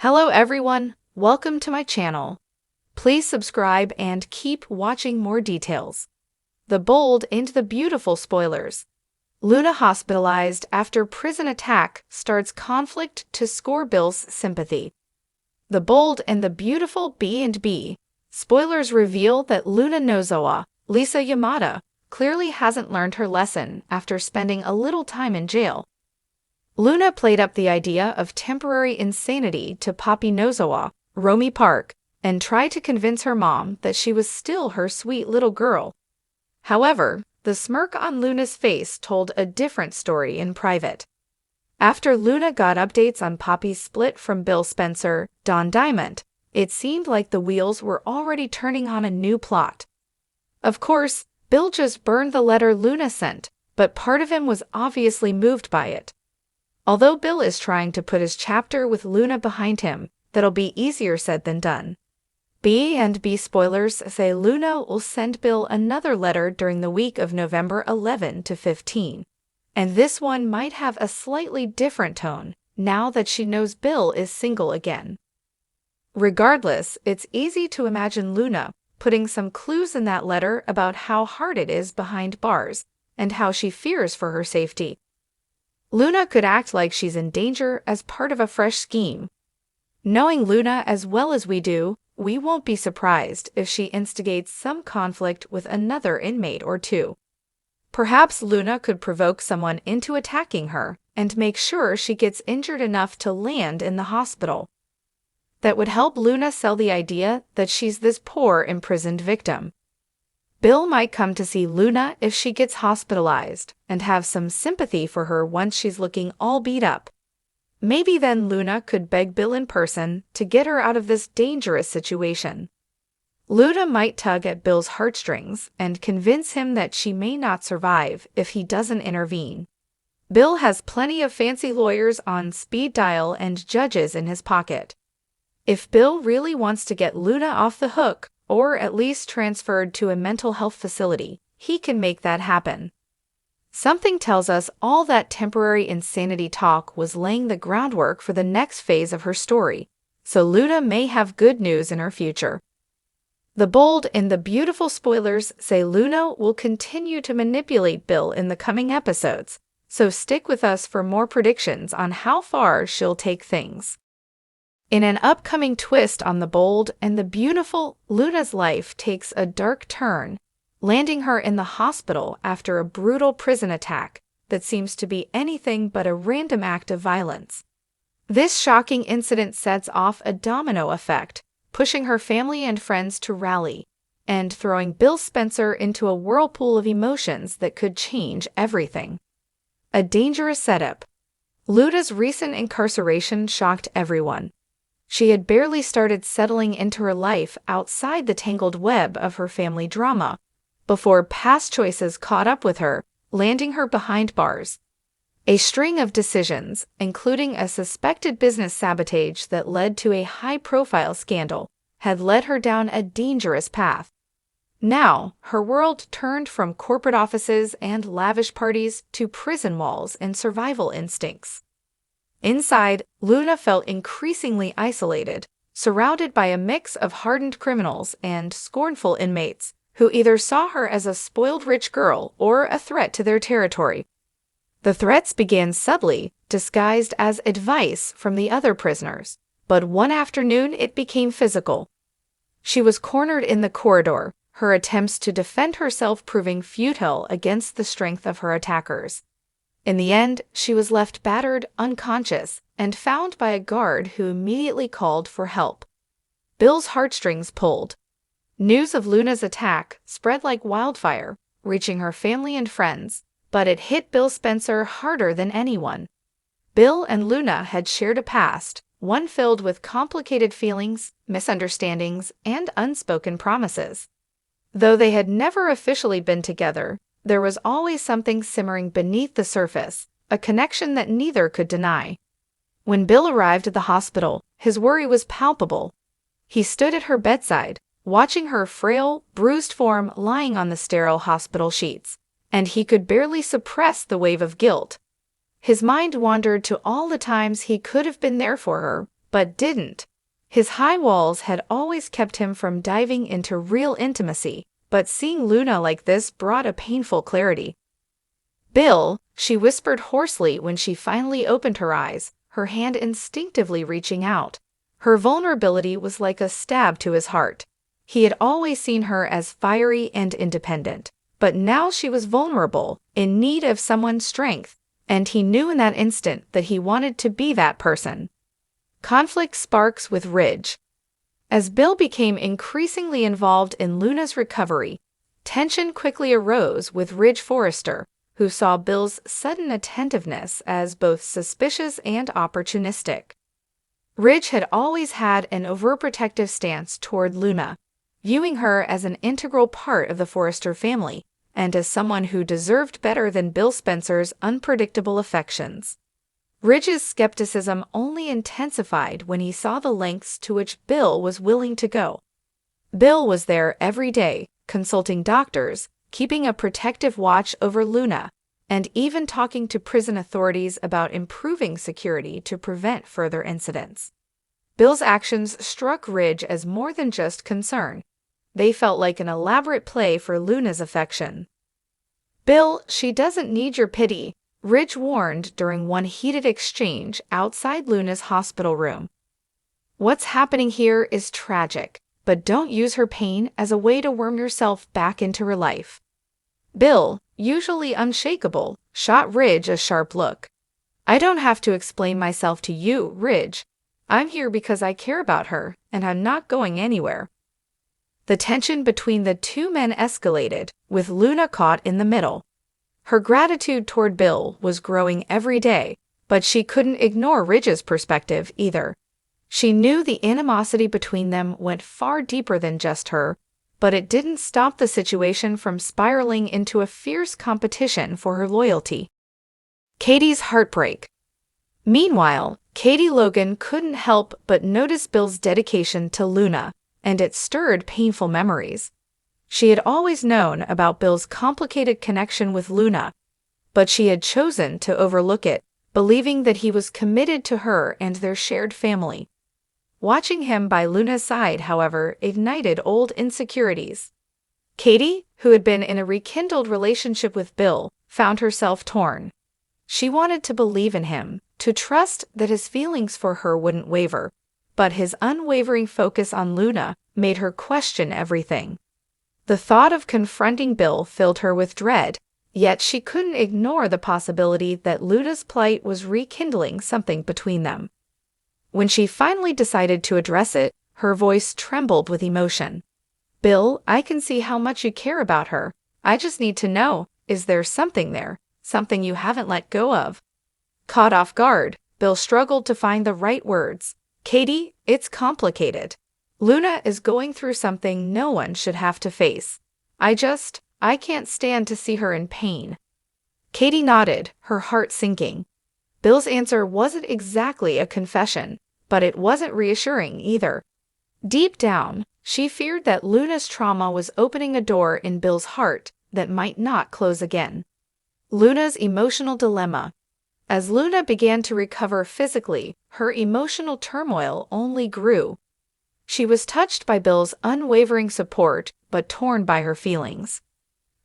Hello everyone, welcome to my channel. Please subscribe and keep watching more details. The bold and the beautiful spoilers. Luna hospitalized after prison attack starts conflict to score Bill's sympathy. The bold and the beautiful B&B. Spoilers reveal that Luna Nozowa, Lisa Yamada, clearly hasn't learned her lesson after spending a little time in jail. Luna played up the idea of temporary insanity to Poppy Nozowa, Romy Park, and tried to convince her mom that she was still her sweet little girl. However, the smirk on Luna's face told a different story in private. After Luna got updates on Poppy's split from Bill Spencer, Don Diamond, it seemed like the wheels were already turning on a new plot. Of course, Bill just burned the letter Luna sent, but part of him was obviously moved by it. Although Bill is trying to put his chapter with Luna behind him, that'll be easier said than done. B&B spoilers say Luna will send Bill another letter during the week of November 11 to 15. And this one might have a slightly different tone, now that she knows Bill is single again. Regardless, it's easy to imagine Luna putting some clues in that letter about how hard it is behind bars, and how she fears for her safety. Luna could act like she's in danger as part of a fresh scheme. Knowing Luna as well as we do, we won't be surprised if she instigates some conflict with another inmate or two. Perhaps Luna could provoke someone into attacking her and make sure she gets injured enough to land in the hospital. That would help Luna sell the idea that she's this poor imprisoned victim. Bill might come to see Luna if she gets hospitalized and have some sympathy for her once she's looking all beat up. Maybe then Luna could beg Bill in person to get her out of this dangerous situation. Luna might tug at Bill's heartstrings and convince him that she may not survive if he doesn't intervene. Bill has plenty of fancy lawyers on speed dial and judges in his pocket. If Bill really wants to get Luna off the hook, or at least transferred to a mental health facility, he can make that happen. Something tells us all that temporary insanity talk was laying the groundwork for the next phase of her story, so Luna may have good news in her future. The bold and the beautiful spoilers say Luna will continue to manipulate Bill in the coming episodes, so stick with us for more predictions on how far she'll take things. In an upcoming twist on the bold and the beautiful, Luna's life takes a dark turn, landing her in the hospital after a brutal prison attack that seems to be anything but a random act of violence. This shocking incident sets off a domino effect, pushing her family and friends to rally, and throwing Bill Spencer into a whirlpool of emotions that could change everything. A dangerous setup. Luna's recent incarceration shocked everyone. She had barely started settling into her life outside the tangled web of her family drama, before past choices caught up with her, landing her behind bars. A string of decisions, including a suspected business sabotage that led to a high-profile scandal, had led her down a dangerous path. Now, her world turned from corporate offices and lavish parties to prison walls and survival instincts. Inside, Luna felt increasingly isolated, surrounded by a mix of hardened criminals and scornful inmates who either saw her as a spoiled rich girl or a threat to their territory. The threats began subtly, disguised as advice from the other prisoners, but one afternoon it became physical. She was cornered in the corridor, her attempts to defend herself proving futile against the strength of her attackers. In the end, she was left battered, unconscious, and found by a guard who immediately called for help. Bill's heartstrings pulled. News of Luna's attack spread like wildfire, reaching her family and friends, but it hit Bill Spencer harder than anyone. Bill and Luna had shared a past, one filled with complicated feelings, misunderstandings, and unspoken promises. Though they had never officially been together, there was always something simmering beneath the surface, a connection that neither could deny. When Bill arrived at the hospital, his worry was palpable. He stood at her bedside, watching her frail, bruised form lying on the sterile hospital sheets, and he could barely suppress the wave of guilt. His mind wandered to all the times he could have been there for her, but didn't. His high walls had always kept him from diving into real intimacy, but seeing Luna like this brought a painful clarity. "Bill," she whispered hoarsely when she finally opened her eyes, her hand instinctively reaching out. Her vulnerability was like a stab to his heart. He had always seen her as fiery and independent, but now she was vulnerable, in need of someone's strength, and he knew in that instant that he wanted to be that person. Conflict sparks with Ridge. As Bill became increasingly involved in Luna's recovery, tension quickly arose with Ridge Forrester, who saw Bill's sudden attentiveness as both suspicious and opportunistic. Ridge had always had an overprotective stance toward Luna, viewing her as an integral part of the Forrester family and as someone who deserved better than Bill Spencer's unpredictable affections. Ridge's skepticism only intensified when he saw the lengths to which Bill was willing to go. Bill was there every day, consulting doctors, keeping a protective watch over Luna, and even talking to prison authorities about improving security to prevent further incidents. Bill's actions struck Ridge as more than just concern. They felt like an elaborate play for Luna's affection. "Bill, she doesn't need your pity," Ridge warned during one heated exchange outside Luna's hospital room. "What's happening here is tragic, but don't use her pain as a way to worm yourself back into her life." Bill, usually unshakable, shot Ridge a sharp look. "I don't have to explain myself to you, Ridge. I'm here because I care about her, and I'm not going anywhere." The tension between the two men escalated, with Luna caught in the middle. Her gratitude toward Bill was growing every day, but she couldn't ignore Ridge's perspective either. She knew the animosity between them went far deeper than just her, but it didn't stop the situation from spiraling into a fierce competition for her loyalty. Katie's heartbreak. Meanwhile, Katie Logan couldn't help but notice Bill's dedication to Luna, and it stirred painful memories. She had always known about Bill's complicated connection with Luna, but she had chosen to overlook it, believing that he was committed to her and their shared family. Watching him by Luna's side, however, ignited old insecurities. Katie, who had been in a rekindled relationship with Bill, found herself torn. She wanted to believe in him, to trust that his feelings for her wouldn't waver, but his unwavering focus on Luna made her question everything. The thought of confronting Bill filled her with dread, yet she couldn't ignore the possibility that Luna's plight was rekindling something between them. When she finally decided to address it, her voice trembled with emotion. "Bill, I can see how much you care about her. I just need to know, is there something there, something you haven't let go of?" Caught off guard, Bill struggled to find the right words. "Katie, it's complicated. Luna is going through something no one should have to face. I can't stand to see her in pain." Katie nodded, her heart sinking. Bill's answer wasn't exactly a confession, but it wasn't reassuring either. Deep down, she feared that Luna's trauma was opening a door in Bill's heart that might not close again. Luna's emotional dilemma. As Luna began to recover physically, her emotional turmoil only grew. She was touched by Bill's unwavering support, but torn by her feelings.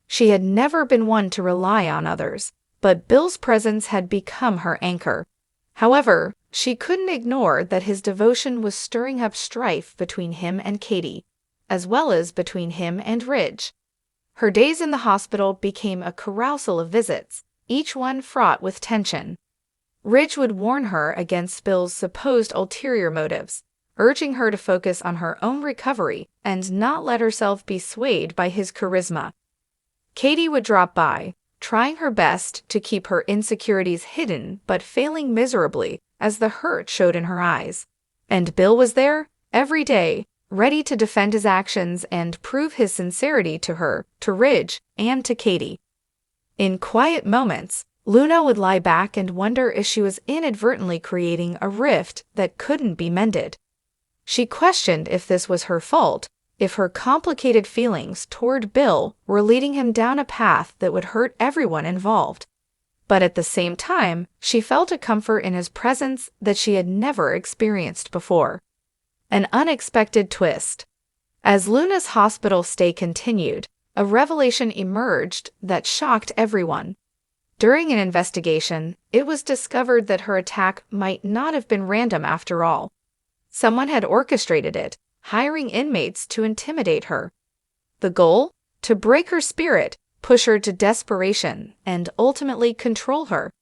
She had never been one to rely on others, but Bill's presence had become her anchor. However, she couldn't ignore that his devotion was stirring up strife between him and Katie, as well as between him and Ridge. Her days in the hospital became a carousel of visits, each one fraught with tension. Ridge would warn her against Bill's supposed ulterior motives, urging her to focus on her own recovery and not let herself be swayed by his charisma. Katie would drop by, trying her best to keep her insecurities hidden but failing miserably as the hurt showed in her eyes. And Bill was there, every day, ready to defend his actions and prove his sincerity to her, to Ridge, and to Katie. In quiet moments, Luna would lie back and wonder if she was inadvertently creating a rift that couldn't be mended. She questioned if this was her fault, if her complicated feelings toward Bill were leading him down a path that would hurt everyone involved. but at the same time, she felt a comfort in his presence that she had never experienced before. An unexpected twist. As Luna's hospital stay continued, a revelation emerged that shocked everyone. During an investigation, it was discovered that her attack might not have been random after all. Someone had orchestrated it, hiring inmates to intimidate her. The goal? To break her spirit, push her to desperation, and ultimately control her.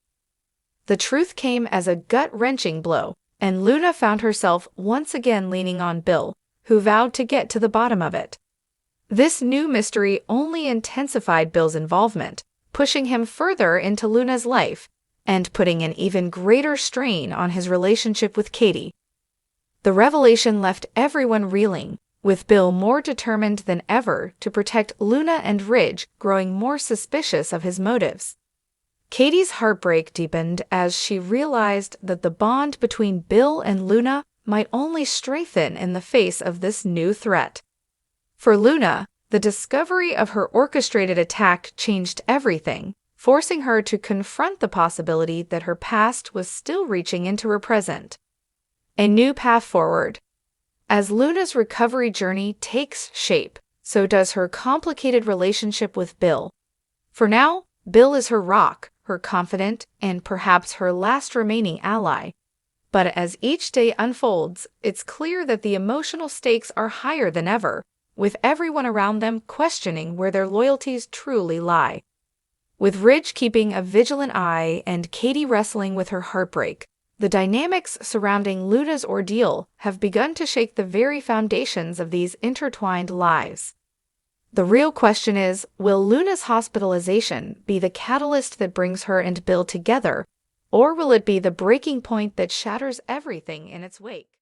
The truth came as a gut-wrenching blow, and Luna found herself once again leaning on Bill, who vowed to get to the bottom of it. This new mystery only intensified Bill's involvement, pushing him further into Luna's life and putting an even greater strain on his relationship with Katie. The revelation left everyone reeling, with Bill more determined than ever to protect Luna and Ridge growing more suspicious of his motives. Katie's heartbreak deepened as she realized that the bond between Bill and Luna might only strengthen in the face of this new threat. For Luna, the discovery of her orchestrated attack changed everything, forcing her to confront the possibility that her past was still reaching into her present. A new path forward. As Luna's recovery journey takes shape, so does her complicated relationship with Bill. For now, Bill is her rock, her confidant, and perhaps her last remaining ally. But as each day unfolds, it's clear that the emotional stakes are higher than ever, with everyone around them questioning where their loyalties truly lie. With Ridge keeping a vigilant eye and Katie wrestling with her heartbreak, the dynamics surrounding Luna's ordeal have begun to shake the very foundations of these intertwined lives. The real question is, will Luna's hospitalization be the catalyst that brings her and Bill together, or will it be the breaking point that shatters everything in its wake?